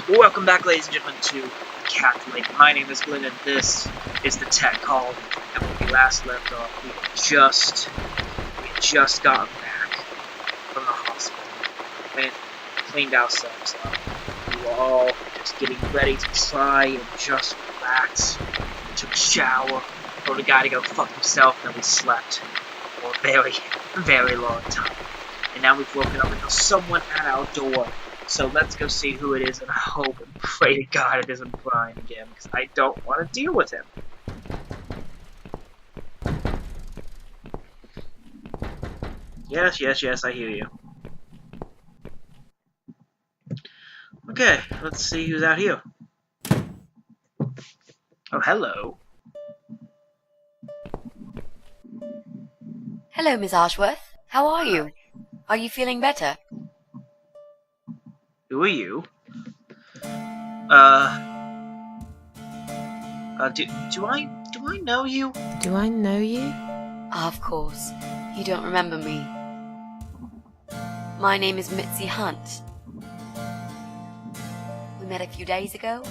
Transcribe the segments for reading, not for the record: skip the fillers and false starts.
Welcome back, ladies and gentlemen, to Cat Lady. My name is Glenn, and this is the tech call. And when we last left off, we had just gotten back from the hospital. Went, cleaned ourselves up. We were all just getting ready to try and just relax. We took a shower, told the guy to go fuck himself, and then we slept for a very, very long time. And now we've woken up and there's someone at our door. So let's go see who it is, and I hope and pray to God it isn't Brian again, because I don't want to deal with him. Yes, I hear you. Okay, let's see who's out here. Oh, hello. Hello, Miss Ashworth. How are you? Are you feeling better? Who are you? Do I know you? Do I know you? Of course. You don't remember me. My name is Mitzi Hunt. We met a few days ago.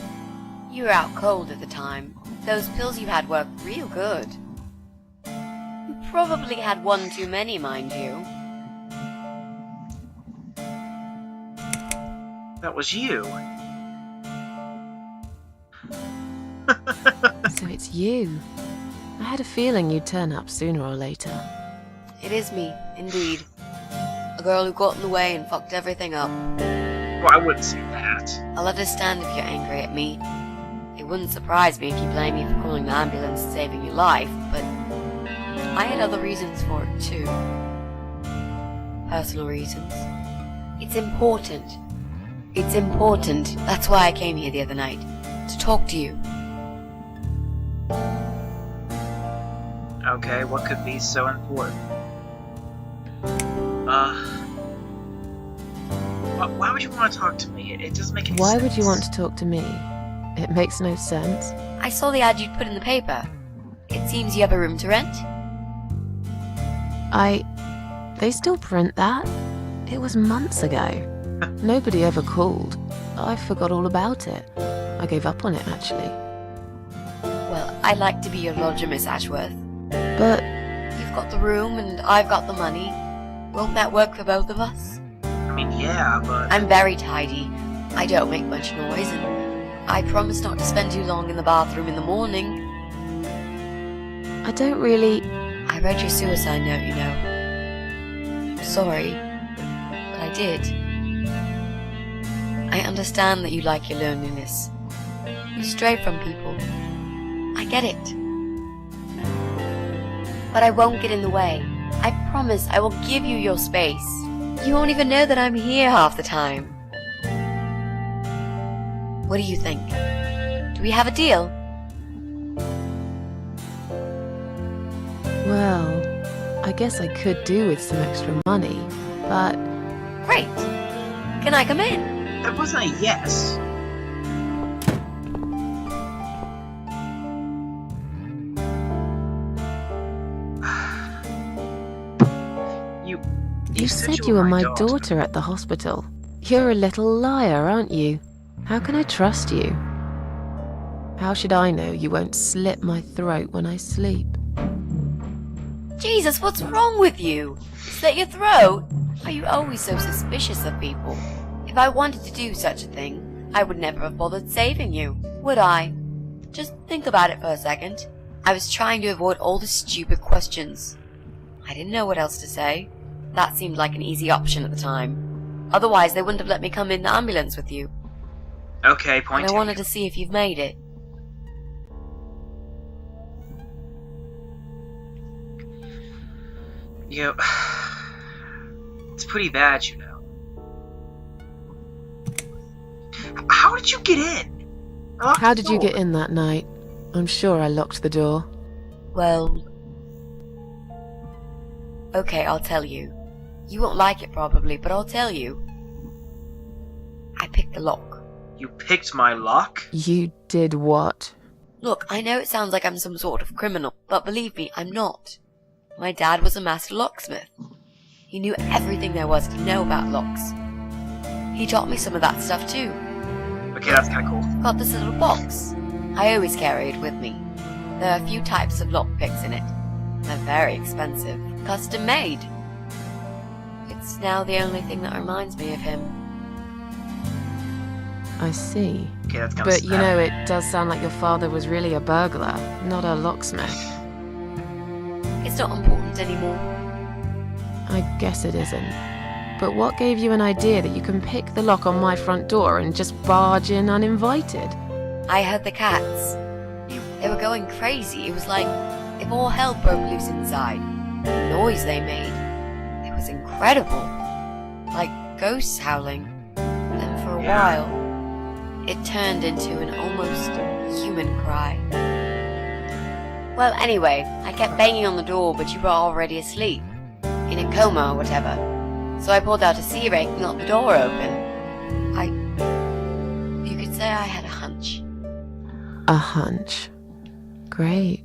You were out cold at the time. Those pills you had worked real good. You probably had one too many, mind you. That was you. So it's you. I had a feeling you'd turn up sooner or later. It is me, indeed. A girl who got in the way and fucked everything up. Well, I wouldn't say that. I'll understand if you're angry at me. It wouldn't surprise me if you blame me for calling the ambulance and saving your life, but I had other reasons for it too. Personal reasons. It's important. It's important. That's why I came here the other night. To talk to you. Okay, what could be so important? Why would you want to talk to me? It doesn't make any sense. Why would you want to talk to me? It makes no sense. I saw the ad you'd put in the paper. It seems you have a room to rent. They still print that? It was months ago. Nobody ever called. I forgot all about it. I gave up on it, actually. Well, I'd like to be your lodger, Miss Ashworth. But You've got the room and I've got the money. Won't that work for both of us? I mean, yeah, but... I'm very tidy. I don't make much noise, and I promise not to spend too long in the bathroom in the morning. I don't really... I read your suicide note, you know. Sorry, but I did. I understand that you like your loneliness. You stray from people. I get it. But I won't get in the way. I promise I will give you your space. You won't even know that I'm here half the time. What do you think? Do we have a deal? Well, I guess I could do with some extra money, but... Great. Can I come in? That wasn't a yes. You said you were my daughter at the hospital. You're a little liar, aren't you? How can I trust you? How should I know you won't slit my throat when I sleep? Jesus, what's wrong with you? Slit your throat? Are you always so suspicious of people? If I wanted to do such a thing, I would never have bothered saving you, would I? Just think about it for a second. I was trying to avoid all the stupid questions. I didn't know what else to say. That seemed like an easy option at the time. Otherwise, they wouldn't have let me come in the ambulance with you. Okay, point And I wanted to see if you've made it. You know, it's pretty bad, you know. How did you get in? How did you get in that night? I'm sure I locked the door. Well... Okay, I'll tell you. You won't like it probably, but I'll tell you. I picked the lock. You picked my lock? You did what? Look, I know it sounds like I'm some sort of criminal, but believe me, I'm not. My dad was a master locksmith. He knew everything there was to know about locks. He taught me some of that stuff too. Okay, that's kind of cool. I've got this little box. I always carry it with me. There are a few types of lockpicks in it. They're very expensive. Custom made. It's now the only thing that reminds me of him. I see. Okay, that's kind of But you know, it does sound like your father was really a burglar, not a locksmith. It's not important anymore. I guess it isn't. But what gave you an idea that you can pick the lock on my front door and just barge in uninvited? I heard the cats. They were going crazy. It was like if all hell broke loose inside. The noise they made. It was incredible. Like ghosts howling. Then for a while, it turned into an almost human cry. Well, anyway, I kept banging on the door, but you were already asleep. In a coma or whatever. So I pulled out a sea rake and got the door open. You could say I had a hunch. A hunch. Great.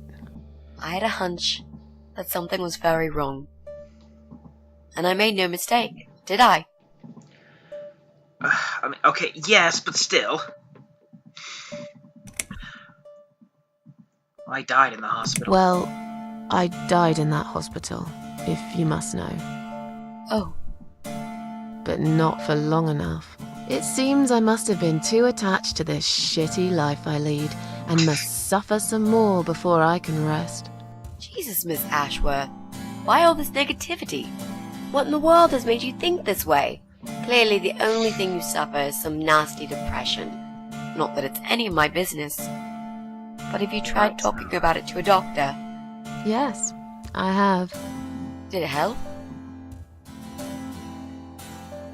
I had a hunch that something was very wrong. And I made no mistake, did I? I mean, okay, yes, but still. I died in the hospital. Well, I died in that hospital, if you must know. Oh. But not for long enough. It seems I must have been too attached to this shitty life I lead, and must suffer some more before I can rest. Jesus, Miss Ashworth. Why all this negativity? What in the world has made you think this way? Clearly the only thing you suffer is some nasty depression. Not that it's any of my business. But have you tried talking about it to a doctor? Yes, I have. Did it help?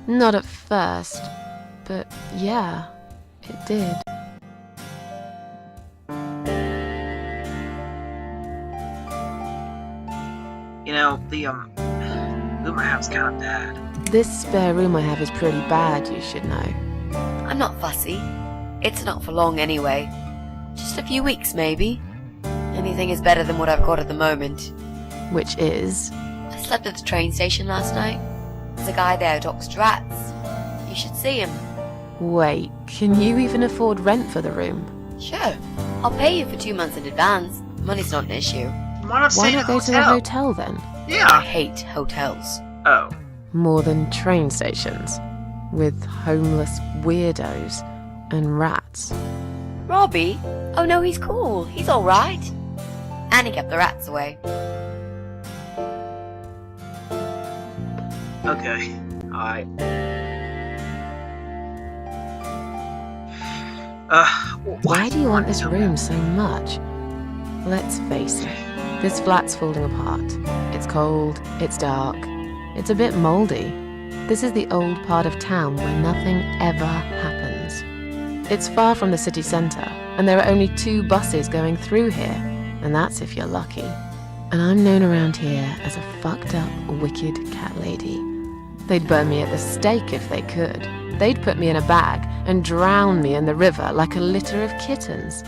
Not at first, but yeah, it did. You know, the room I have's kind of bad. This spare room I have is pretty bad, you should know. I'm not fussy. It's not for long anyway. Just a few weeks, maybe. Anything is better than what I've got at the moment. Which is? I slept at the train station last night. There's a guy there who talks to rats. You should see him. Wait, can you even afford rent for the room? Sure. I'll pay you for 2 months in advance. Money's not an issue. Why not go to a hotel then? I Yeah. hate hotels. Oh. More than train stations. With homeless weirdos and rats. Robbie? Oh no, he's cool. He's alright. And he kept the rats away. Okay. Alright. Why do you want this room so much? Let's face it, this flat's falling apart. It's cold, it's dark, it's a bit mouldy. This is the old part of town where nothing ever happens. It's far from the city centre, and there are only 2 buses going through here, and that's if you're lucky. And I'm known around here as a fucked up, wicked cat lady. They'd burn me at the stake if they could. They'd put me in a bag and drown me in the river like a litter of kittens.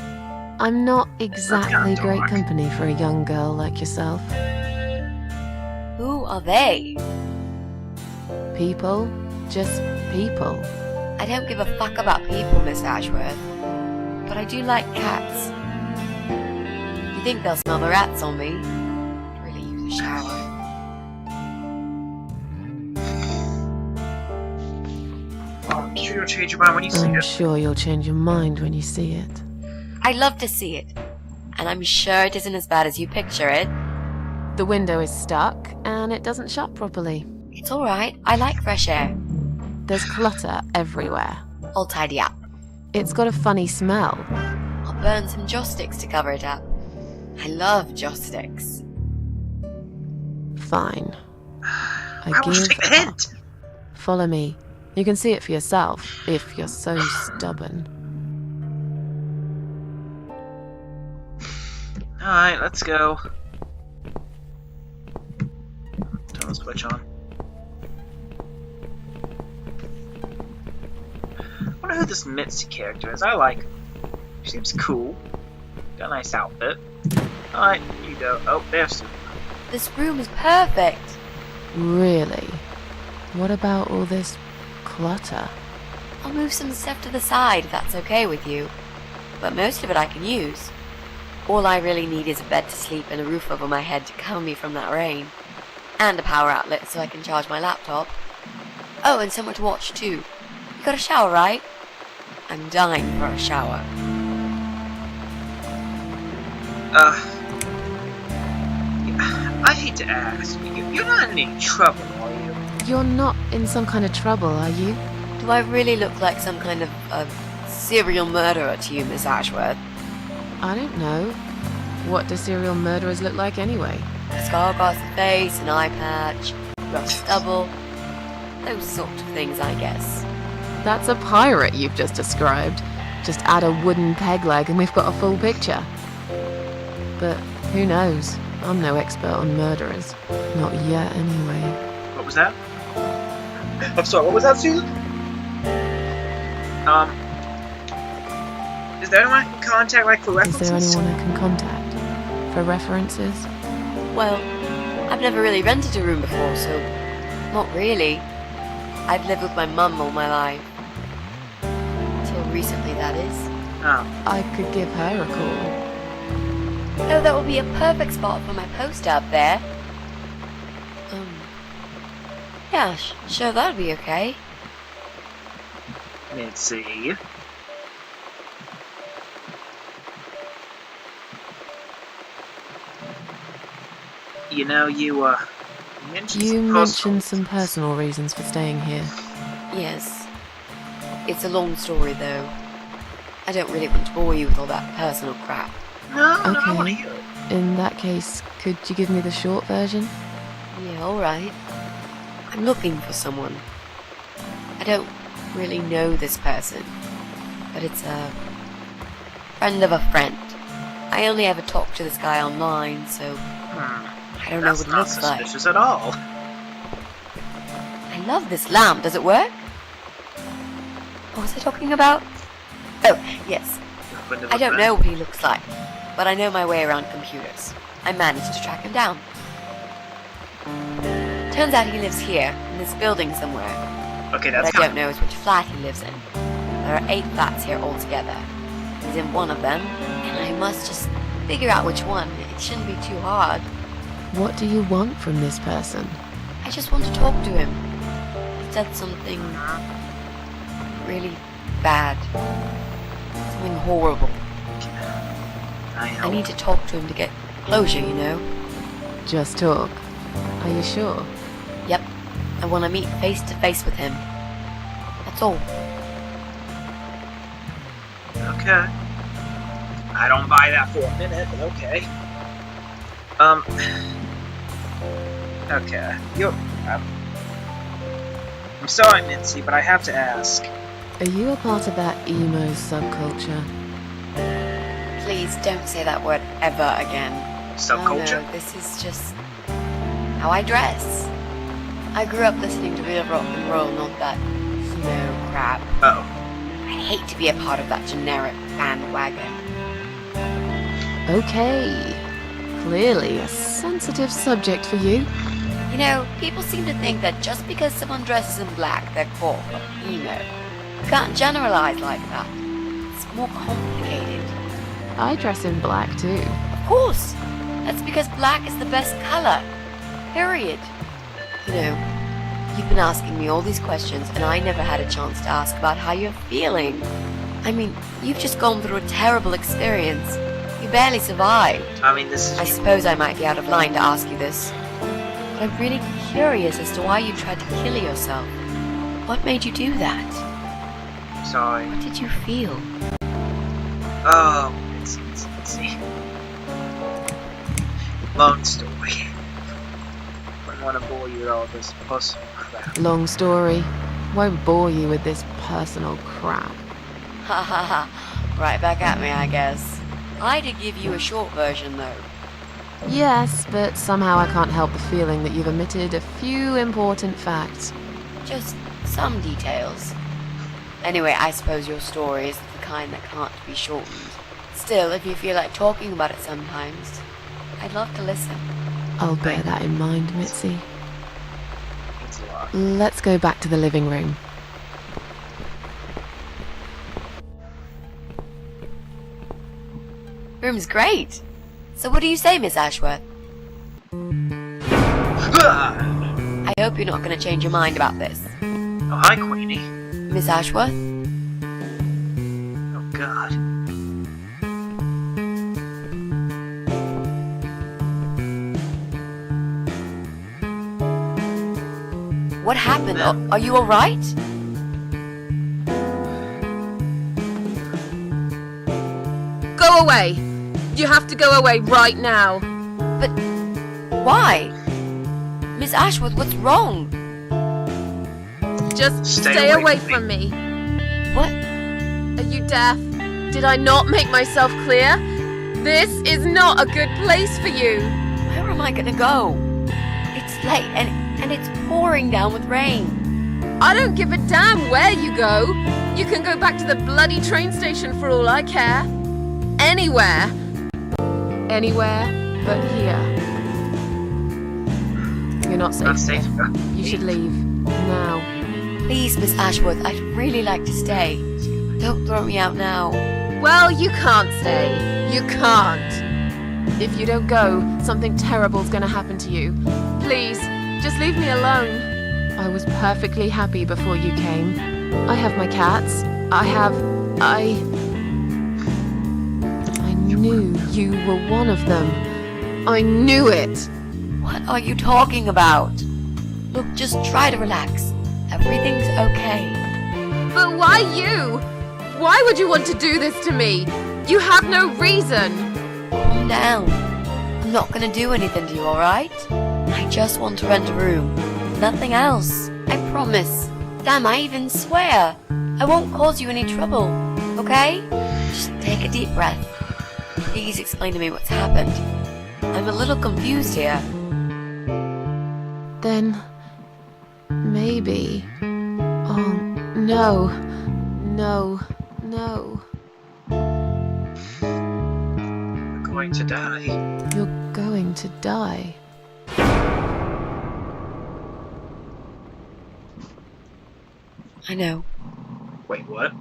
I'm not exactly great company for a young girl like yourself. Who are they? People, just people. I don't give a fuck about people, Miss Ashworth. But I do like cats. You think they'll smell the rats on me? I'd really use a shower. I'm sure you'll change your mind when you see I'm it. sure you'll change your mind when you see it. I'd love to see it. And I'm sure it isn't as bad as you picture it. The window is stuck, and it doesn't shut properly. It's alright. I like fresh air. There's clutter everywhere. I'll tidy up. It's got a funny smell. I'll burn some joss sticks to cover it up. I love joss sticks. Fine. Why won't you take the hint? Follow me. You can see it for yourself, if you're so stubborn. Alright, let's go. Turn the switch on. I wonder who this Mitzi character is. I like her. She seems cool. Got a nice outfit. Alright, you go. Oh, there's Susan. This room is perfect. Really? What about all this clutter? I'll move some stuff to the side if that's okay with you. But most of it I can use. All I really need is a bed to sleep and a roof over my head to cover me from that rain. And a power outlet so I can charge my laptop. Oh, and somewhere to watch too. You got a shower, right? I'm dying for a shower. I hate to ask, you're not in any trouble, are you? You're not in some kind of trouble, are you? Do I really look like some kind of serial murderer to you, Miss Ashworth? I don't know. What do serial murderers look like anyway? A scar across the face, an eye patch, rough stubble. Those sort of things, I guess. That's a pirate you've just described. Just add a wooden peg leg and we've got a full picture. But who knows? I'm no expert on murderers. Not yet, anyway. What was that? I'm sorry, what was that, Susan? Is there anyone I can contact, like, for references? Is there anyone I can contact? For references? Well, I've never really rented a room before, so not really. I've lived with my mum all my life. Till recently, that is. Oh. I could give her a call. Oh, that would be a perfect spot for my poster up there. Yeah, sure, that'd be okay. Let's see. You know, you mentioned some personal reasons for staying here. Yes. It's a long story, though. I don't really want to bore you with all that personal crap. No, I Okay. want to hear it. In that case, could you give me the short version? Yeah, alright. I'm looking for someone. I don't really know this person, but it's a friend of a friend. I only ever talk to this guy online, so I don't know what he looks like. That's not suspicious at all. I love this lamp. Does it work? What was I talking about? Oh, yes. I don't know what he looks like, but I know my way around computers. I managed to track him down. Turns out he lives here, in this building somewhere. Okay, What that's I don't know is which flat he lives in. There are 8 flats here altogether. He's in one of them, and I must just figure out which one. It shouldn't be too hard. What do you want from this person? I just want to talk to him. He said something really bad. Something horrible. I need to talk to him to get closure, you know? Just talk. Are you sure? Yep. I want to meet face to face with him. That's all. Okay. I don't buy that for a minute, but okay. Okay. I'm sorry, Mincy, but I have to ask. Are you a part of that emo subculture? Please don't say that word ever again. Subculture? No, this is just how I dress. I grew up listening to real rock and roll, not that emo crap. Oh. I hate to be a part of that generic bandwagon. Okay. Clearly a sensitive subject for you. You know, people seem to think that just because someone dresses in black, they're cool or emo. You can't generalize like that. It's more complicated. I dress in black too. Of course! That's because black is the best color. Period. You know, you've been asking me all these questions and I never had a chance to ask about how you're feeling. I mean, you've just gone through a terrible experience. You barely survived. I mean, this is... I suppose I might be out of line to ask you this. But I'm really curious as to why you tried to kill yourself. What made you do that? Sorry. What did you feel? Oh, let's see. Long story. Wouldn't want to bore you with all this personal crap. Long story. Won't bore you with this personal crap. Ha ha ha. Right back at me, I guess. I did give you a short version, though. Yes, but somehow I can't help the feeling that you've omitted a few important facts. Just some details. Anyway, I suppose your story is the kind that can't be shortened. Still, if you feel like talking about it sometimes, I'd love to listen. I'll bear that in mind, Mitzi. It's a lot. Let's go back to the living room. room's great. So what do you say, Miss Ashworth? I hope you're not going to change your mind about this. Oh, hi, Queenie. Miss Ashworth? Oh, God. What happened? Are you alright? Go away! You have to go away right now. But why? Miss Ashworth, what's wrong? Just Stay away from me. What? Are you deaf? Did I not make myself clear? This is not a good place for you. Where am I gonna go? It's late and it's pouring down with rain. I don't give a damn where you go. You can go back to the bloody train station for all I care. Anywhere. Anywhere but here. You're not safe. Not safe. You should leave. Now. Please, Miss Ashworth, I'd really like to stay. Don't throw me out now. Well, you can't stay. You can't. If you don't go, something terrible's gonna happen to you. Please, just leave me alone. I was perfectly happy before you came. I have my cats. I knew you were one of them. I knew it. What are you talking about? Look, just try to relax. Everything's okay. But why you? Why would you want to do this to me? You have no reason. Calm down. I'm not gonna do anything to you, alright? I just want to rent a room. Nothing else. I promise. Damn, I even swear. I won't cause you any trouble. Okay? Just take a deep breath. Please explain to me what's happened. I'm a little confused here. Then maybe. Oh, no. No. No. You're going to die. You're going to die. I know. Wait, what?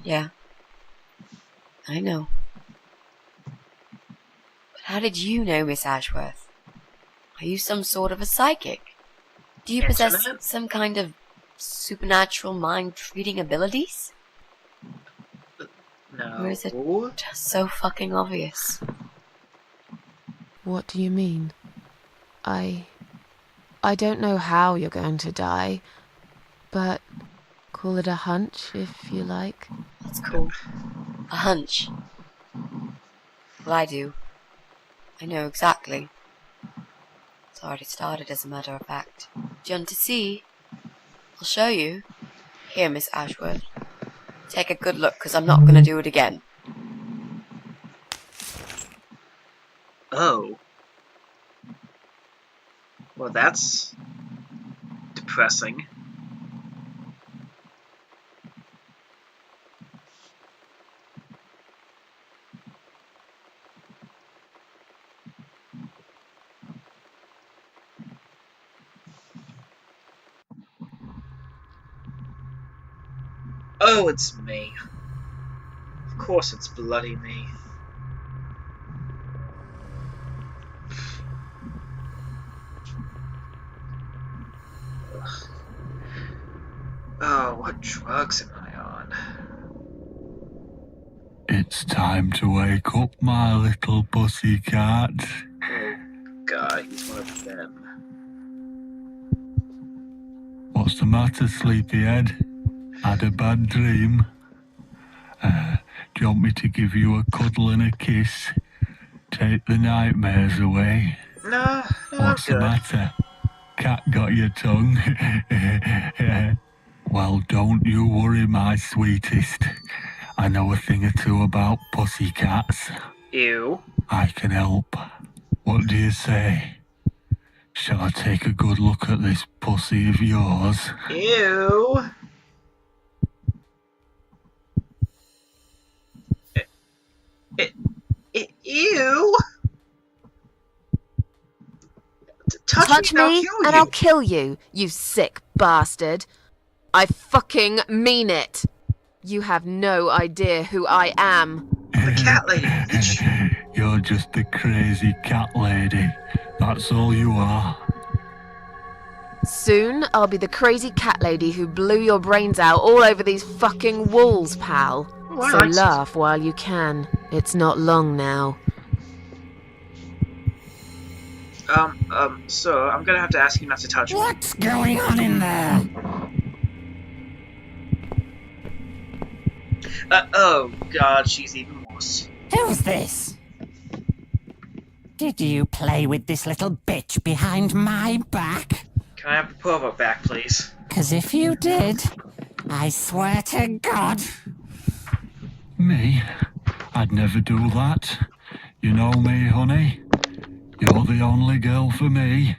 Yeah. I know. But how did you know, Miss Ashworth? Are you some sort of a psychic? Do you possess Internet? some kind of supernatural mind-reading abilities? No. Or is it just so fucking obvious? What do you mean? I don't know how you're going to die, but call it a hunch if you like. That's cool. A hunch. Well, I do. I know exactly. It's already started, as a matter of fact. Do you want to see? I'll show you. Here, Miss Ashworth. Take a good look, because I'm not going to do it again. Oh. Well, that's depressing. Oh, it's me. Of course it's bloody me. Ugh. Oh, what drugs am I on? It's time to wake up, my little pussycat. Oh, God, he's one of them. What's the matter, sleepyhead? Had a bad dream? Do you want me to give you a cuddle and a kiss? Take the nightmares away? No, What's I'm the good. matter? Cat got your tongue? Well, don't you worry, my sweetest. I know a thing or two about pussycats. Ew. I can help. What do you say? Shall I take a good look at this pussy of yours? Ew. Ew. Touch me and I'll kill and you. I'll kill you, you sick bastard. I fucking mean it. You have no idea who I am. The cat lady, bitch. You're just a crazy cat lady. That's all you are. Soon, I'll be the crazy cat lady who blew your brains out all over these fucking walls, pal. Why So not? laugh while you can. It's not long now. Sir, I'm gonna have to ask you not to touch me. What's going on in there? Oh god, she's even worse. Who's this? Did you play with this little bitch behind my back? Can I have the pervert back, please? 'Cause if you did, I swear to God. Me? I'd never do that. You know me, honey. You're the only girl for me.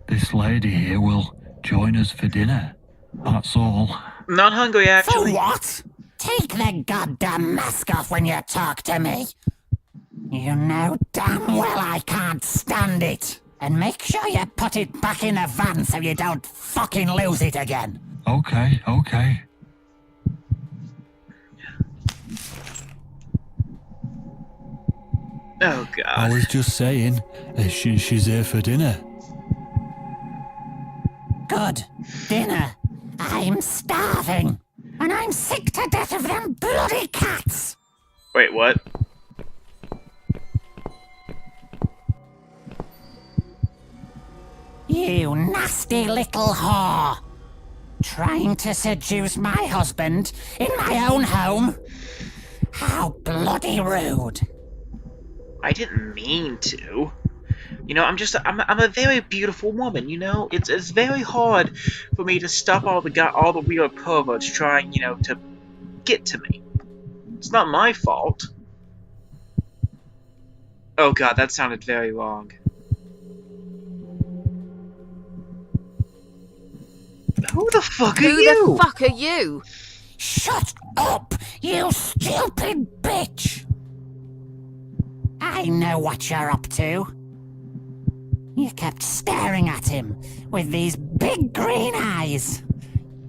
This lady here will join us for dinner. That's all. I'm not hungry, For actually. what? Take the goddamn mask off when you talk to me. You know damn well I can't stand it. And make sure you put it back in the van so you don't fucking lose it again. Okay. Oh I god. was just saying, she's here for dinner. Good. Dinner. I'm starving. And I'm sick to death of them bloody cats. Wait, what? You nasty little whore. Trying to seduce my husband in my own home? How bloody rude. I didn't mean to. You know, I'm a very beautiful woman, you know? It's very hard for me to stop all the weird perverts trying, you know, to get to me. It's not my fault. Oh god, that sounded very wrong. Who the fuck are you? Who the fuck are you? Shut up, you stupid bitch! I know what you're up to. You kept staring at him with these big green eyes.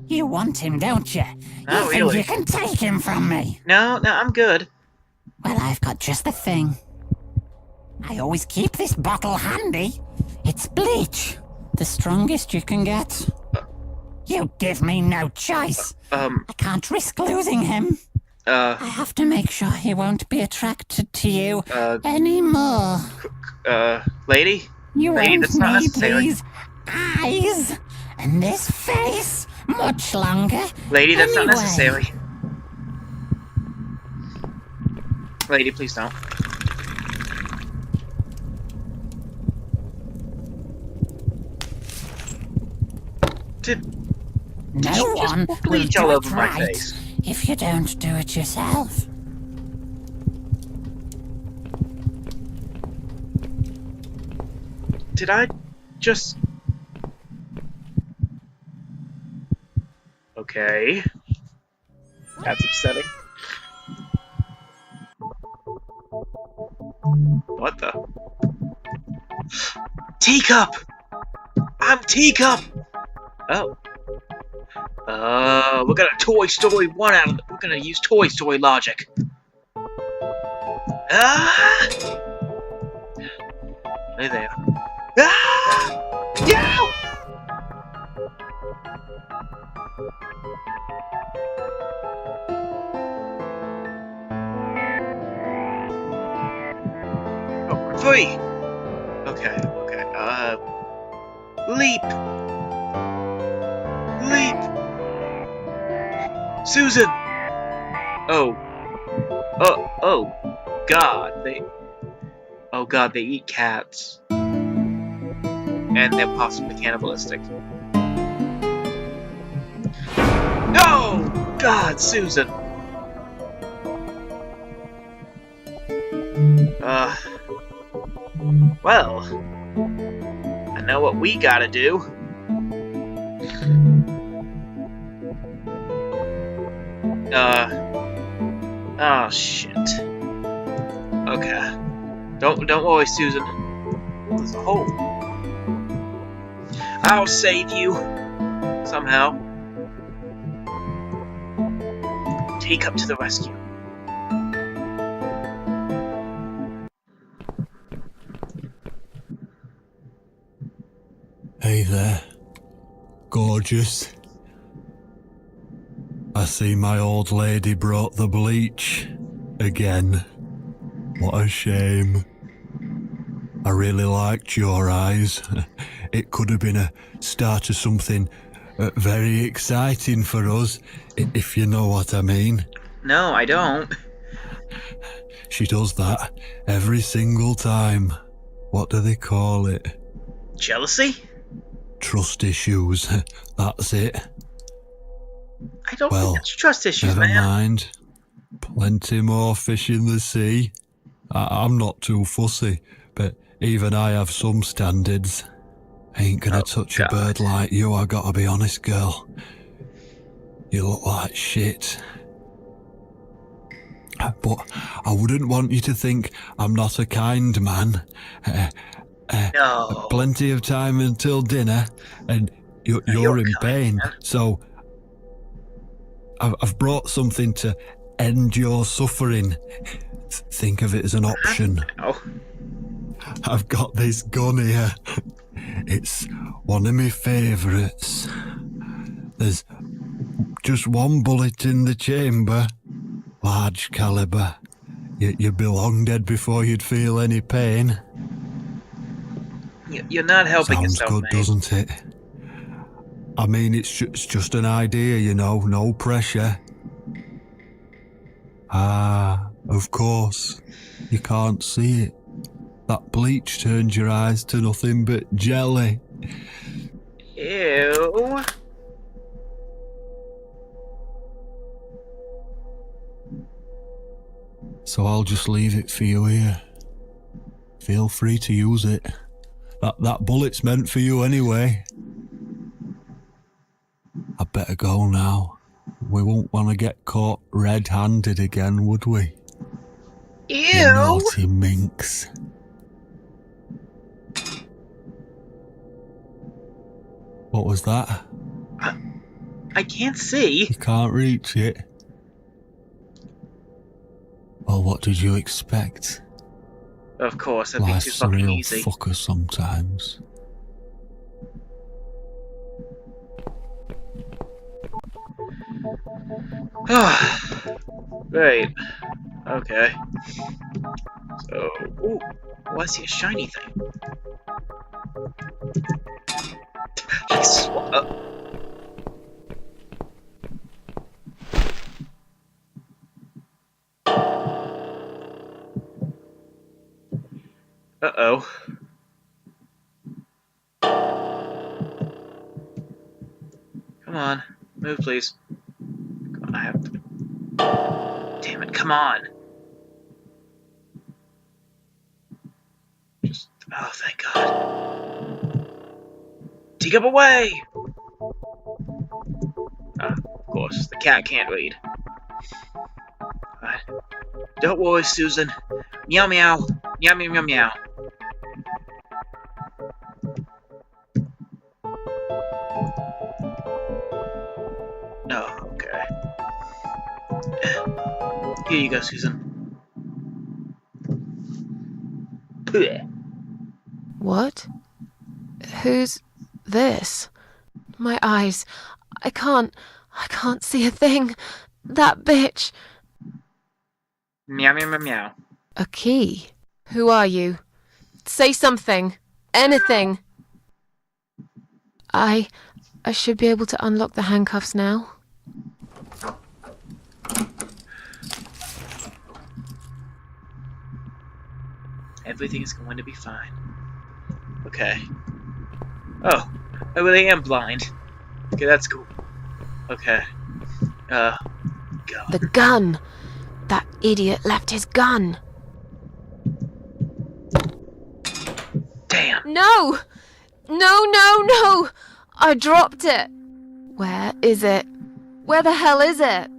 You want him, don't you? Not You really. think you can take him from me? No, I'm good. Well, I've got just the thing. I always keep this bottle handy. It's bleach. The strongest you can get. You give me no choice. I can't risk losing him. I have to make sure he won't be attracted to you anymore. Lady? You Lady, won't that's not need necessary. these eyes and this face much longer. Lady, that's not anyway. necessary. Lady, please don't. Did No you just one put will bleach all do over it my right face? if you don't do it yourself. Did I just... Okay. That's upsetting. What the? Teacup! I'm Teacup! Oh. We're gonna Toy Story 1 out of it. We're gonna use Toy Story logic. Ah! Hey there. Ah! No! Oh, free! Okay. Leap! Leap! Susan! Oh, God, Oh god, they eat cats. And they're possibly cannibalistic. No! God, Susan! Well, I know what we gotta do. Oh shit. Okay. Don't worry, Susan. There's a hole. I'll save you. Somehow. Take up to the rescue. there. Gorgeous. I see my old lady brought the bleach. Again. What a shame. I really liked your eyes. It could have been a start of something very exciting for us, if you know what I mean. No, I don't. She does that every single time. What do they call it? Jealousy? Trust issues. That's it. I don't Well, think it's trust issues, never man. mind. Plenty more fish in the sea. I'm not too fussy, but even I have some standards. Ain't gonna touch a bird like you, I gotta be honest, girl. You look like shit. But I wouldn't want you to think I'm not a kind man. No. Plenty of time until dinner, and you're in kind, pain, man. so I've brought something to end your suffering. Think of it as an option. Oh. I've got this gun here. It's one of my favourites. There's just one bullet in the chamber. Large caliber. You'd be long dead before you'd feel any pain. You're not helping Sounds yourself, good, mate. doesn't it? I mean, it's just an idea, you know, no pressure. Ah, of course. You can't see it. That bleach turns your eyes to nothing but jelly. Ew. So I'll just leave it for you here. Feel free to use it. That bullet's meant for you anyway. I'd better go now. We won't want to get caught red-handed again, would we? Ew. You naughty minx. What was that? I can't see. You can't reach it? Well, what did you expect? Of course, that'd be too Life's a fucking real easy. fucker sometimes. Great. Okay. So, ooh, oh, I see a shiny thing. Yes. Uh-oh. Come on. Move, please. Come on, I have to... Damn it, come on. Just... Oh, thank God. Take up away! Of course, the cat can't read. Don't worry, Susan. Meow meow. Meow meow meow meow. Oh, okay. Here you go, Susan. Blech. What? Who's this? My eyes. I can't see a thing. That bitch. Meow meow meow meow. A key? Who are you? Say something. Anything. I should be able to unlock the handcuffs now. Everything is going to be fine. Okay. Oh, I really am blind. Okay, that's cool. Okay. Go. The gun! That idiot left his gun! Damn. No! No! I dropped it! Where is it? Where the hell is it?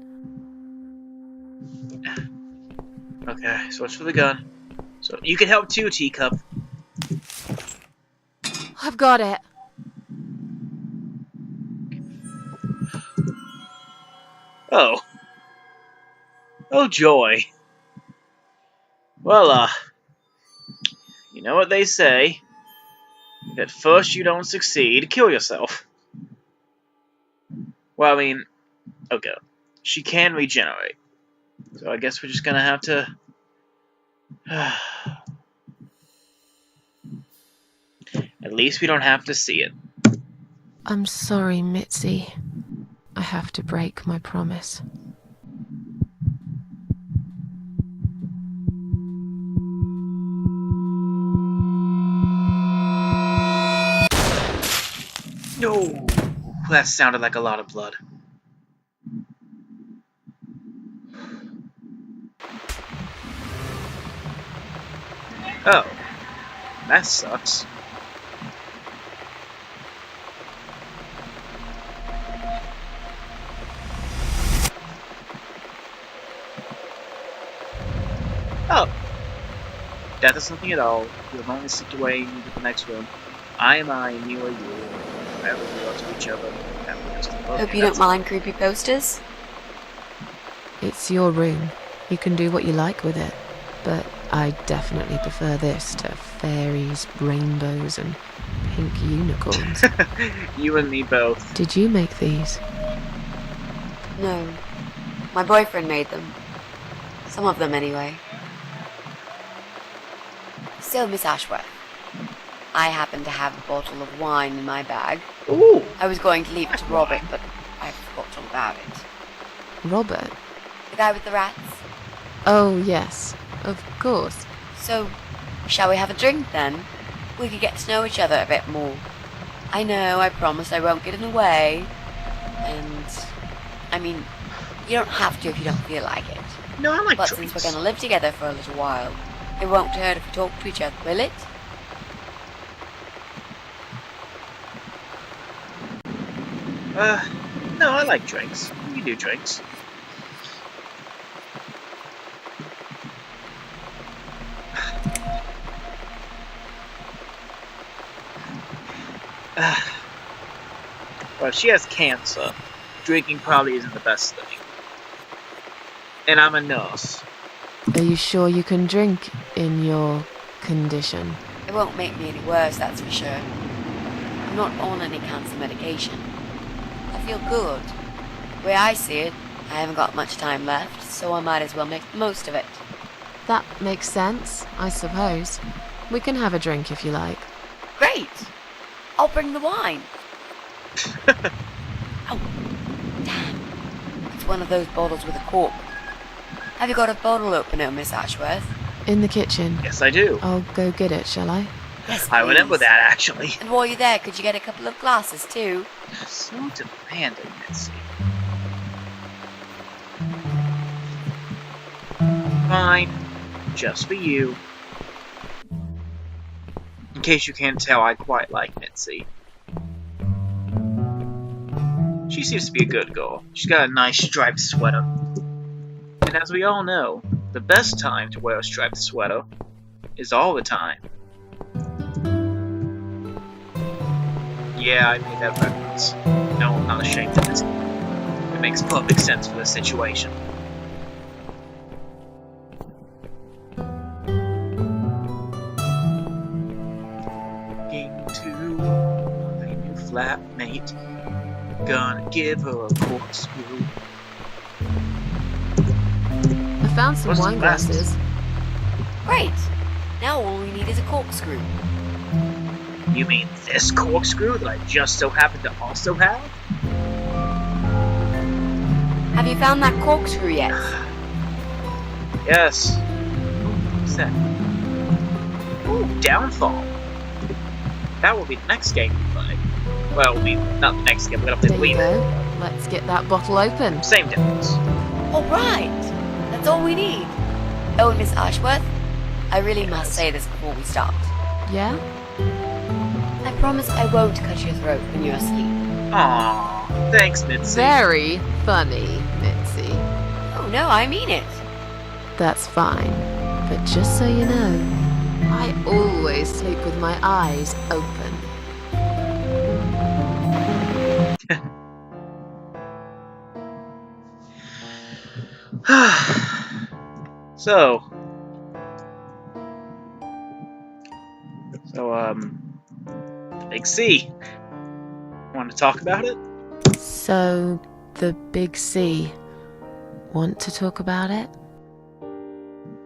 Okay, so what's for the gun? So you can help too, Teacup. I've got it. Oh. Oh joy. Well, you know what they say. If at first you don't succeed, kill yourself. Well, I mean, okay. She can regenerate. So I guess we're just gonna have to... At least we don't have to see it. I'm sorry, Mitzi. I have to break my promise. No, that sounded like a lot of blood. Oh, that sucks. Oh, death is nothing at all. You have only slipped away into the next room. I am I, and you are you. Wherever we are to each other. Hope you don't mind creepy posters. It's your room. You can do what you like with it. But I definitely prefer this to fairies, rainbows, and pink unicorns. You and me both. Did you make these? No. My boyfriend made them. Some of them, anyway. So, Miss Ashworth, I happen to have a bottle of wine in my bag. Ooh! I was going to leave it to Robert, but I forgot all about it. Robert? The guy with the rats? Oh, yes. Of course. So, shall we have a drink then? We could get to know each other a bit more. I know, I promise I won't get in the way. And, I mean, you don't have to if you don't feel like it. No, I like But drinks. since we're going to live together for a little while, it won't hurt if we talk to each other, will it? No, I like drinks. You do drinks. Well, if she has cancer, drinking probably isn't the best thing. And I'm a nurse. Are you sure you can drink in your condition? It won't make me any worse, that's for sure. I'm not on any cancer medication. I feel good. The way I see it, I haven't got much time left, so I might as well make the most of it. That makes sense, I suppose. We can have a drink if you like. Great! I'll bring the wine. Oh, damn. It's one of those bottles with a cork. Have you got a bottle opener, Miss Ashworth? In the kitchen. Yes, I do. I'll go get it, shall I? Yes, I remember please. that, actually. And while you're there, could you get a couple of glasses, too? So demanding, Mitzi. Fine. Just for you. In case you can't tell, I quite like Mitzi. She seems to be a good girl. She's got a nice striped sweater. And as we all know, the best time to wear a striped sweater is all the time. Yeah, I made that reference. No, I'm not ashamed of it. It makes perfect sense for the situation. Game 2, my new flatmate. Gonna give her a corkscrew. I found some What's wine the glasses? glasses. Great! Now all we need is a corkscrew. You mean this corkscrew that I just so happen to also have? Have you found that corkscrew yet? Yes. What's that? Ooh, Downfall. That will be the next game we play. Well, I mean, not the next game, we're gonna play There you Leave. go. Let's get that bottle open. Same difference. All right! That's all we need. Oh, Miss Ashworth, I really must say this before we start. Yeah? I promise I won't cut your throat when you're asleep. Aww, thanks, Mitzi. Very funny, Mitzi. Oh no, I mean it. That's fine. But just so you know, I always sleep with my eyes open. So, Big C. Want to talk about it? So, the Big C. Want to talk about it?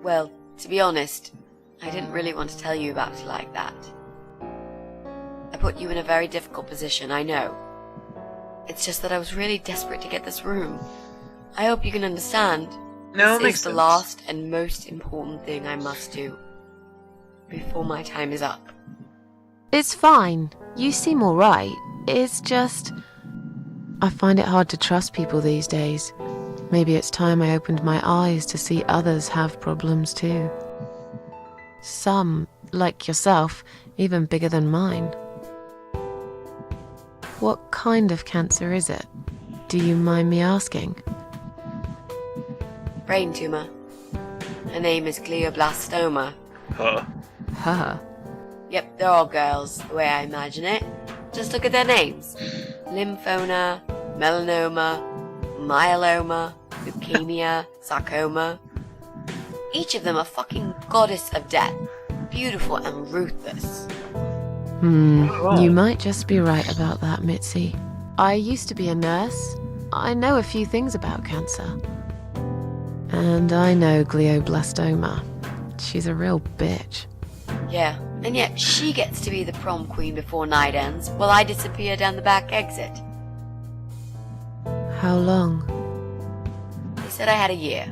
Well, to be honest, I didn't really want to tell you about it like that. I put you in a very difficult position, I know. It's just that I was really desperate to get this room. I hope you can understand. No, it This makes is the sense. last and most important thing I must do before my time is up. It's fine. You seem alright. It's just... I find it hard to trust people these days. Maybe it's time I opened my eyes to see others have problems too. Some, like yourself, even bigger than mine. What kind of cancer is it? Do you mind me asking? Brain tumor. Her name is glioblastoma. Huh. Her. Yep, they're all girls, the way I imagine it. Just look at their names. Lymphoma, melanoma, myeloma, leukemia, sarcoma. Each of them a fucking goddess of death. Beautiful and ruthless. You might just be right about that, Mitzi. I used to be a nurse. I know a few things about cancer. And I know glioblastoma. She's a real bitch. Yeah, and yet she gets to be the prom queen before night ends, while I disappear down the back exit. How long? They said I had a year.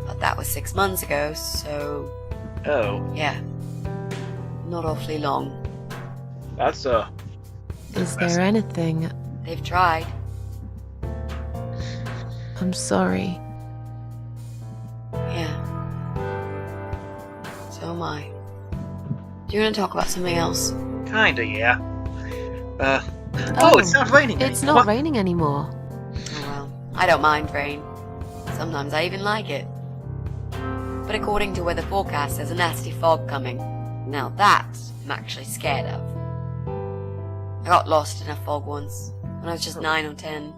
But that was 6 months ago, so Oh, yeah. Not awfully long. that's Is there anything... They've tried. I'm sorry. Yeah. So am I. Do you want to talk about something else? kinda, yeah. Oh, it's not raining. It's not What? raining anymore. Oh well, I don't mind rain. Sometimes I even like it. But according to weather forecast, there's a nasty fog coming. Now that I'm actually scared of. I got lost in a fog once, when I was just 9 or 10.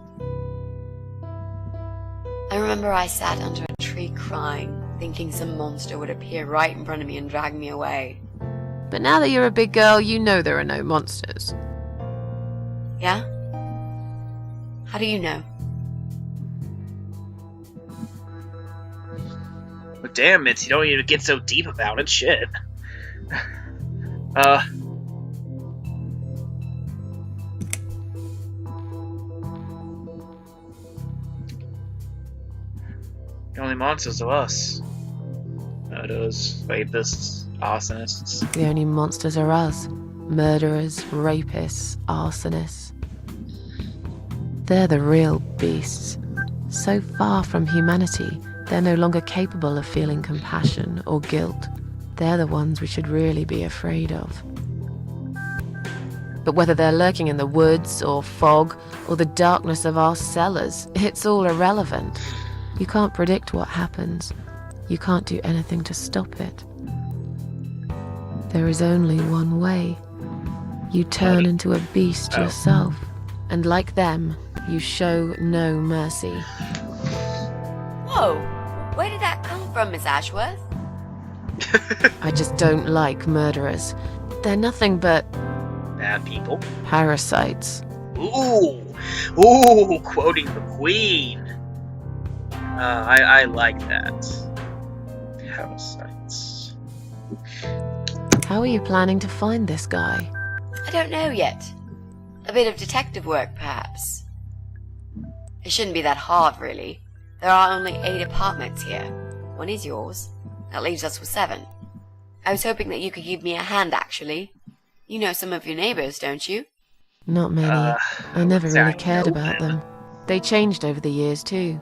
I remember I sat under a tree crying, thinking some monster would appear right in front of me and drag me away. But now that you're a big girl, you know there are no monsters. Yeah? How do you know? But damn it, you don't need to get so deep about it, shit. The only monsters are us. Murderers, rapists, arsonists. The only monsters are us. Murderers, rapists, arsonists. They're the real beasts. So far from humanity, they're no longer capable of feeling compassion or guilt. They're the ones we should really be afraid of. But whether they're lurking in the woods or fog or the darkness of our cellars, it's all irrelevant. You can't predict what happens. You can't do anything to stop it. There is only one way. You turn into a beast yourself, and like them, you show no mercy. Whoa! Where did that come from, Miss Ashworth? I just don't like murderers. They're nothing but Bad people. parasites. Ooh! Ooh! Quoting the Queen! I like that. Parasites. How are you planning to find this guy? I don't know yet. A bit of detective work, perhaps. It shouldn't be that hard, really. There are only 8 apartments here. One is yours. That leaves us with 7. I was hoping that you could give me a hand, actually. You know some of your neighbors, don't you? Not many. I never wouldn't say really I cared know about them. them. They changed over the years, too.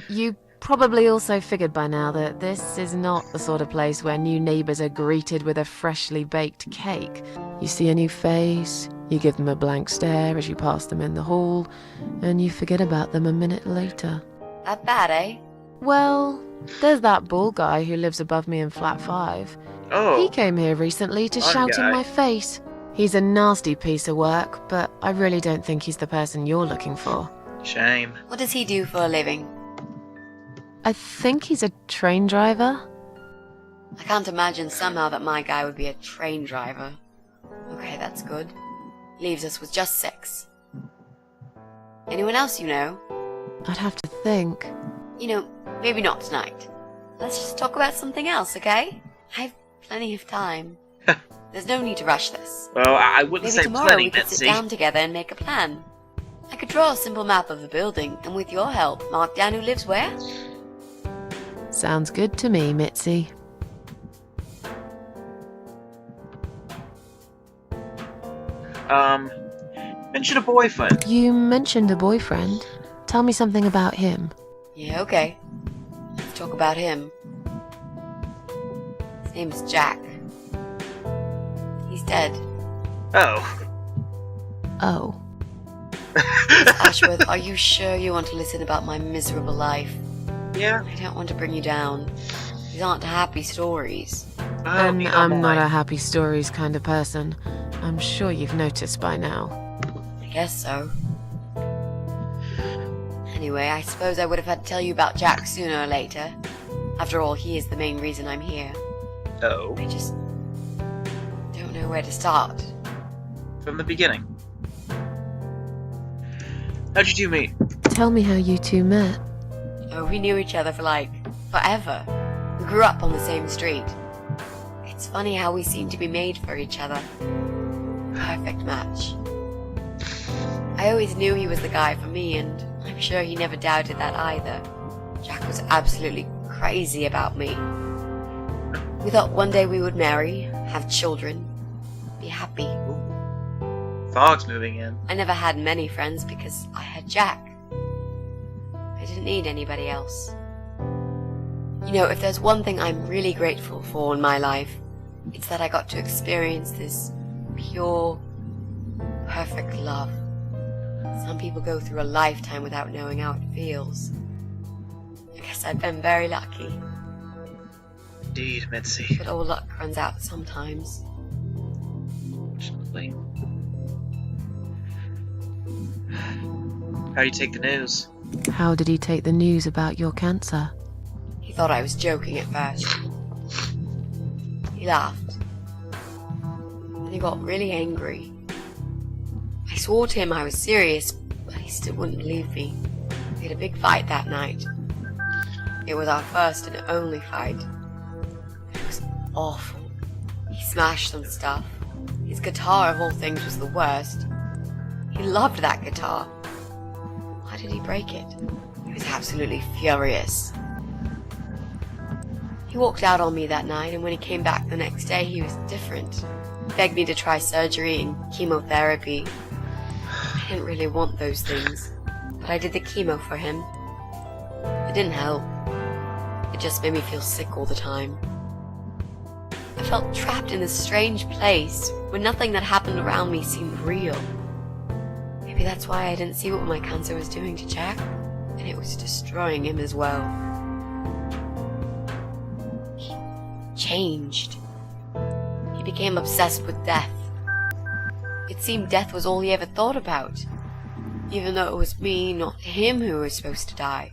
You probably also figured by now that this is not the sort of place where new neighbors are greeted with a freshly baked cake. You see a new face, you give them a blank stare as you pass them in the hall, and you forget about them a minute later. That bad, eh? Well, there's that bald guy who lives above me in flat 5. Oh. He came here recently to Fun shout guy. in my face. He's a nasty piece of work, but I really don't think he's the person you're looking for. Shame. What does he do for a living? I think he's a train driver. I can't imagine somehow that my guy would be a train driver. Okay, that's good. Leaves us with just 6. Anyone else you know? I'd have to think. You know, maybe not tonight. Let's just talk about something else, okay? I've plenty of time. There's no need to rush this. Well, I wouldn't Maybe say tomorrow plenty, we could sit Mitzi. down together and make a plan. I could draw a simple map of the building, and with your help, mark down who lives where. Sounds good to me, Mitzi. Mention a boyfriend. You mentioned a boyfriend. Tell me something about him. Yeah, okay. Let's talk about him. His name is Jack. He's dead. Oh. Oh. Miss Ashworth, are you sure you want to listen about my miserable life? Yeah. I don't want to bring you down. These aren't happy stories. And I'm not a happy stories kind of person. I'm sure you've noticed by now. I guess so. Anyway, I suppose I would have had to tell you about Jack sooner or later. After all, he is the main reason I'm here. Oh. I just don't know where to start. From the beginning. How'd you two meet? Tell me how you two met. Oh, we knew each other for forever. We grew up on the same street. It's funny how we seem to be made for each other. Perfect match. I always knew he was the guy for me, and I'm sure he never doubted that either. Jack was absolutely crazy about me. We thought one day we would marry, have children, be happy. Fog's moving in. I never had many friends because I had Jack. I didn't need anybody else. You know, if there's one thing I'm really grateful for in my life, it's that I got to experience this pure, perfect love. Some people go through a lifetime without knowing how it feels. I guess I've been very lucky, Indeed, Mitzi. but all luck runs out sometimes. Fortunately. How do you take the news? How did he take the news about your cancer? He thought I was joking at first. He laughed. Then he got really angry. I swore to him I was serious, but he still wouldn't believe me. We had a big fight that night. It was our first and only fight. It was awful. He smashed some stuff. His guitar, of all things, was the worst. He loved that guitar. Why did he break it? He was absolutely furious. He walked out on me that night, and when he came back the next day, he was different. He begged me to try surgery and chemotherapy. I didn't really want those things, but I did the chemo for him. It didn't help. It just made me feel sick all the time. I felt trapped in this strange place where nothing that happened around me seemed real. Maybe that's why I didn't see what my cancer was doing to Jack, and it was destroying him as well. He changed. He became obsessed with death. It seemed death was all he ever thought about, even though it was me, not him, who was supposed to die.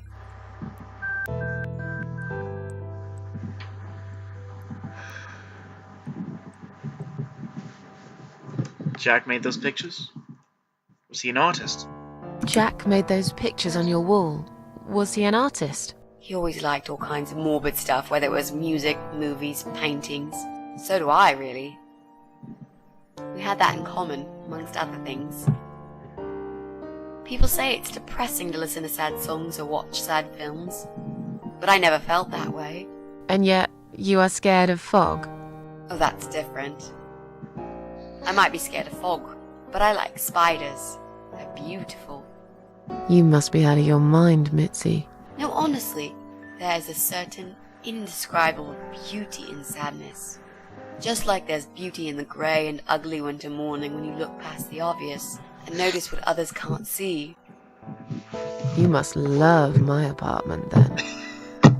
Jack made those pictures? Was he an artist? Jack made those pictures on your wall. Was he an artist? He always liked all kinds of morbid stuff, whether it was music, movies, paintings. So do I, really. We had that in common, amongst other things. People say it's depressing to listen to sad songs or watch sad films, but I never felt that way. And yet, you are scared of fog. Oh, that's different. I might be scared of fog, but I like spiders. They're beautiful. You must be out of your mind, Mitzi. No, honestly, there is a certain indescribable beauty in sadness. Just like there's beauty in the grey and ugly winter morning when you look past the obvious and notice what others can't see. You must love my apartment then.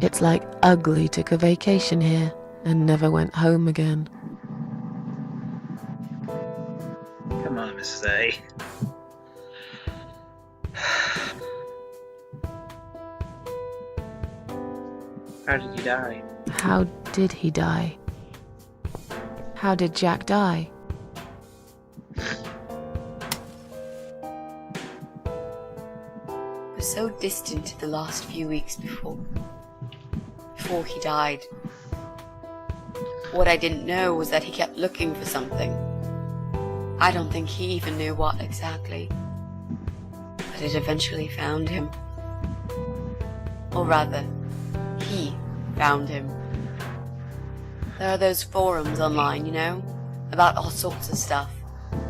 It's like Ugly took a vacation here and never went home again. Come on, Mrs. A. How did he die? How did he die? How did Jack die? was so distant in the last few weeks before he died. What I didn't know was that he kept looking for something. I don't think he even knew what exactly. But it eventually found him. Or rather, he found him. There are those forums online, you know, about all sorts of stuff.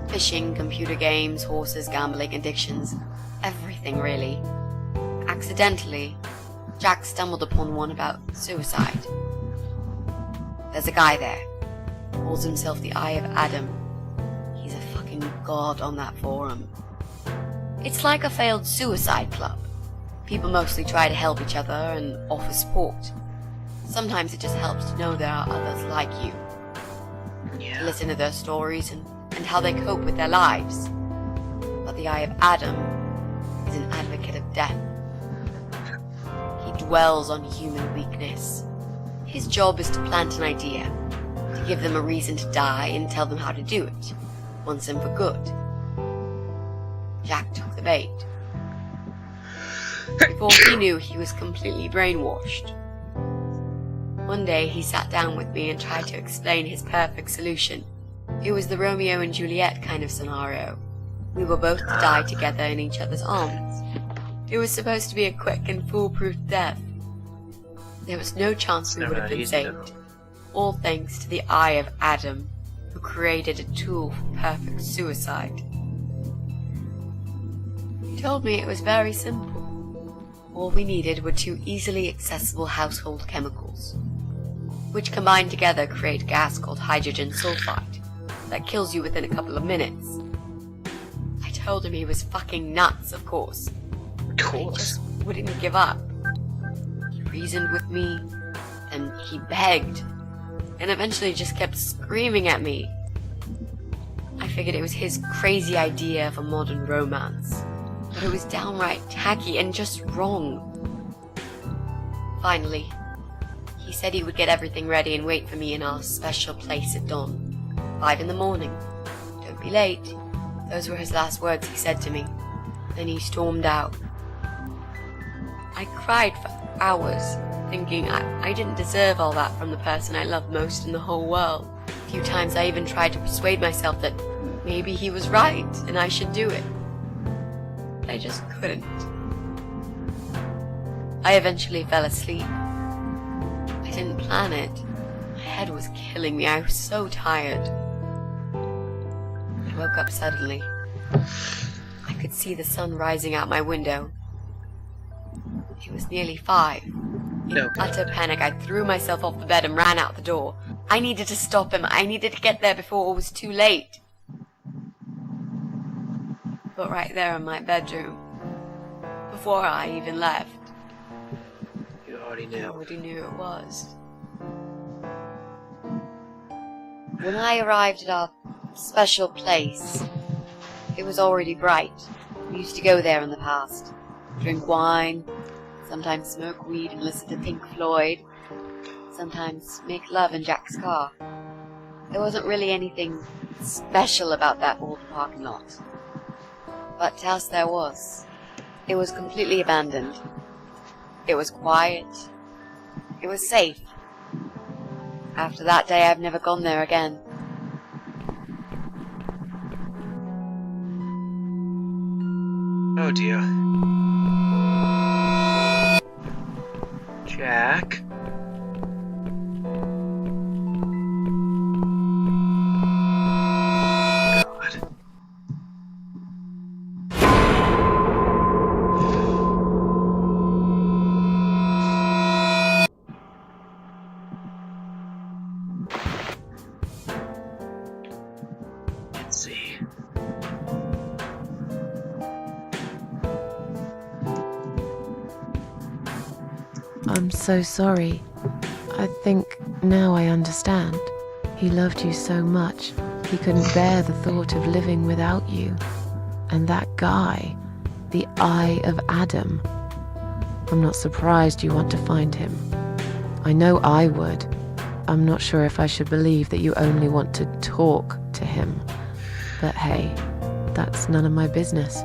Fishing, computer games, horses, gambling, addictions, everything really. Accidentally, Jack stumbled upon one about suicide. There's a guy there, calls himself the Eye of Adam. He's a fucking god on that forum. It's like a failed suicide club. People mostly try to help each other and offer support. Sometimes it just helps to know there are others like you. To listen to their stories and how they cope with their lives. But the Eye of Adam is an advocate of death. He dwells on human weakness. His job is to plant an idea, to give them a reason to die and tell them how to do it, once and for good. Jack took the bait. Before he knew, he was completely brainwashed. One day he sat down with me and tried to explain his perfect solution. It was the Romeo and Juliet kind of scenario. We were both to die together in each other's arms. It was supposed to be a quick and foolproof death. There was no chance we would have been saved. All thanks to the Eye of Adam, who created a tool for perfect suicide. He told me it was very simple. All we needed were 2 easily accessible household chemicals, which combined together create a gas called hydrogen sulfide that kills you within a couple of minutes. I told him he was fucking nuts, of course. He just wouldn't give up. He reasoned with me, and he begged, and eventually just kept screaming at me. I figured it was his crazy idea of a modern romance, but it was downright tacky and just wrong. Finally, he said he would get everything ready and wait for me in our special place at dawn. 5 in the morning. Don't be late. Those were his last words he said to me. Then he stormed out. I cried for hours, thinking I didn't deserve all that from the person I loved most in the whole world. A few times I even tried to persuade myself that maybe he was right and I should do it. But I just couldn't. I eventually fell asleep. I didn't plan it. My head was killing me. I was so tired. I woke up suddenly. I could see the sun rising out my window. It was nearly 5. In utter panic, I threw myself off the bed and ran out the door. I needed to stop him. I needed to get there before it was too late. But right there in my bedroom, before I even left, You already I knew. already knew it was. When I arrived at our special place, it was already bright. We used to go there in the past, drink wine, sometimes smoke weed and listen to Pink Floyd, sometimes make love in Jack's car. There wasn't really anything special about that old parking lot. But to us there was. It was completely abandoned. It was quiet. It was safe. After that day, I've never gone there again. Oh dear. Jack? God. Let's see. I'm so sorry. I think now I understand. He loved you so much, he couldn't bear the thought of living without you. And that guy, the Eye of Adam. I'm not surprised you want to find him. I know I would. I'm not sure if I should believe that you only want to talk to him. But hey, that's none of my business.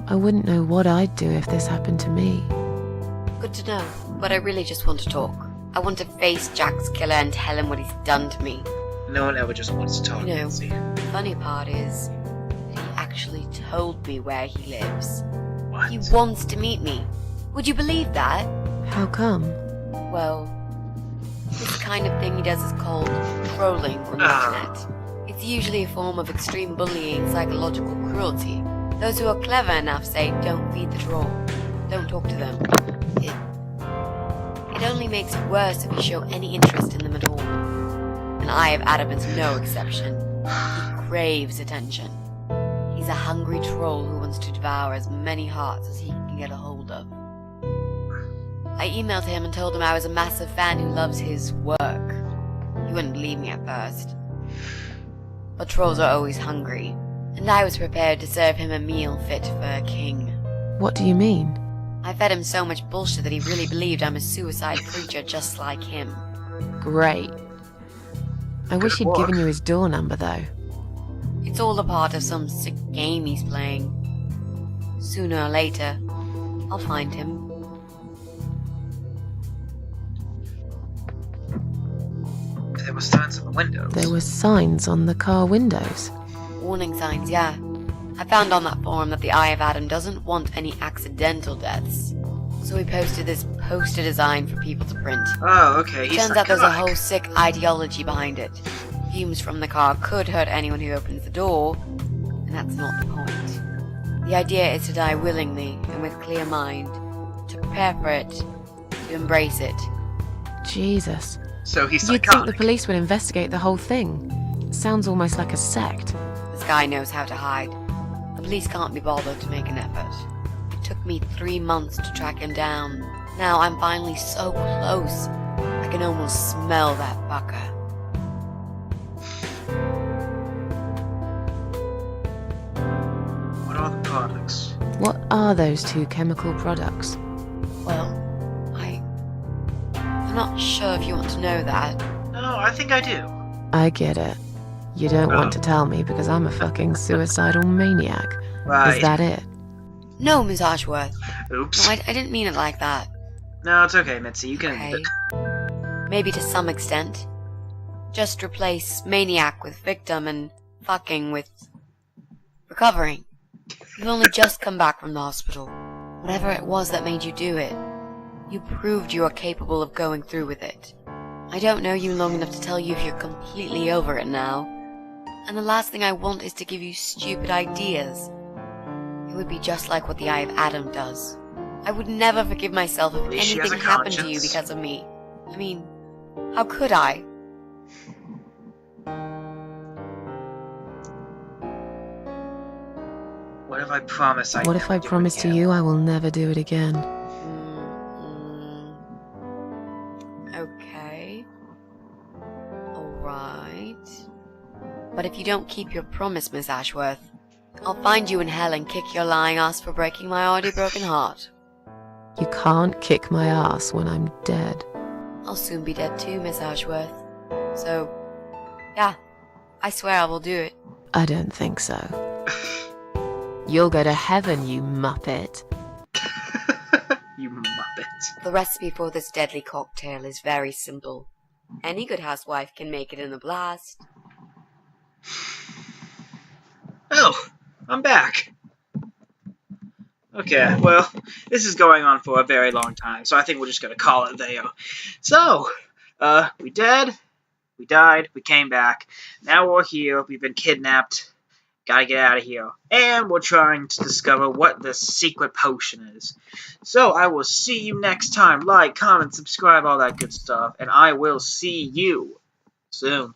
I wouldn't know what I'd do if this happened to me. Good to know, but I really just want to talk. I want to face Jack's killer and tell him what he's done to me. No one ever just wants to talk. You know, Nancy. the funny part is that he actually told me where he lives. What? He wants to meet me. Would you believe that? How come? Well, this kind of thing he does is called trolling on the internet. It's usually a form of extreme bullying and psychological cruelty. Those who are clever enough say, don't feed the troll. Don't talk to them. It only makes it worse if you show any interest in them at all. And Eye of Adam is no exception. He craves attention. He's a hungry troll who wants to devour as many hearts as he can get a hold of. I emailed him and told him I was a massive fan who loves his work. He wouldn't believe me at first. But trolls are always hungry, and I was prepared to serve him a meal fit for a king. What do you mean? I fed him so much bullshit that he really believed I'm a suicide creature just like him. Great. I wish he'd given you his door number, though. It's all a part of some sick game he's playing. Sooner or later, I'll find him. There were signs on the windows. There were signs on the car windows. Warning signs, yeah. I found on that forum that the Eye of Adam doesn't want any accidental deaths. So he posted this poster design for people to print. Oh, okay. He's Turns out there's a psychotic. whole sick ideology behind it. Fumes from the car could hurt anyone who opens the door, and that's not the point. The idea is to die willingly and with clear mind, to prepare for it, to embrace it. Jesus. So he's You'd think psychotic. the police would investigate the whole thing. Sounds almost like a sect. This guy knows how to hide. The police can't be bothered to make an effort. It took me 3 months to track him down. Now I'm finally so close, I can almost smell that fucker. What are the products? What are those two chemical products? Well, I'm not sure if you want to know that. No, I think I do. I get it. You don't want to tell me because I'm a fucking suicidal maniac. Right. Is that it? No, Miss Ashworth. Oops. No, I didn't mean it like that. No, it's okay, Mitzi. You can. Okay. Maybe to some extent. Just replace maniac with victim and fucking with recovering. You've only just come back from the hospital. Whatever it was that made you do it, you proved you are capable of going through with it. I don't know you long enough to tell you if you're completely over it now. And the last thing I want is to give you stupid ideas. It would be just like what the Eye of Adam does. I would never forgive myself if least she has anything a happened to you conscience. because of me. I mean, how could I? What if I promise I What if I promise to you I will never do it again? Okay. Alright. But if you don't keep your promise, Miss Ashworth, I'll find you in hell and kick your lying ass for breaking my already broken heart. You can't kick my ass when I'm dead. I'll soon be dead too, Miss Ashworth. So, yeah, I swear I will do it. I don't think so. You'll go to heaven, you muppet. You muppet. The recipe for this deadly cocktail is very simple. Any good housewife can make it in a blast. Oh, I'm back. Okay, well, this is going on for a very long time, so I think we're just gonna call it there. So, we dead, we died, we came back. Now we're here, we've been kidnapped, gotta get out of here. And we're trying to discover what the secret potion is. So, I will see you next time. Like, comment, subscribe, all that good stuff. And I will see you soon.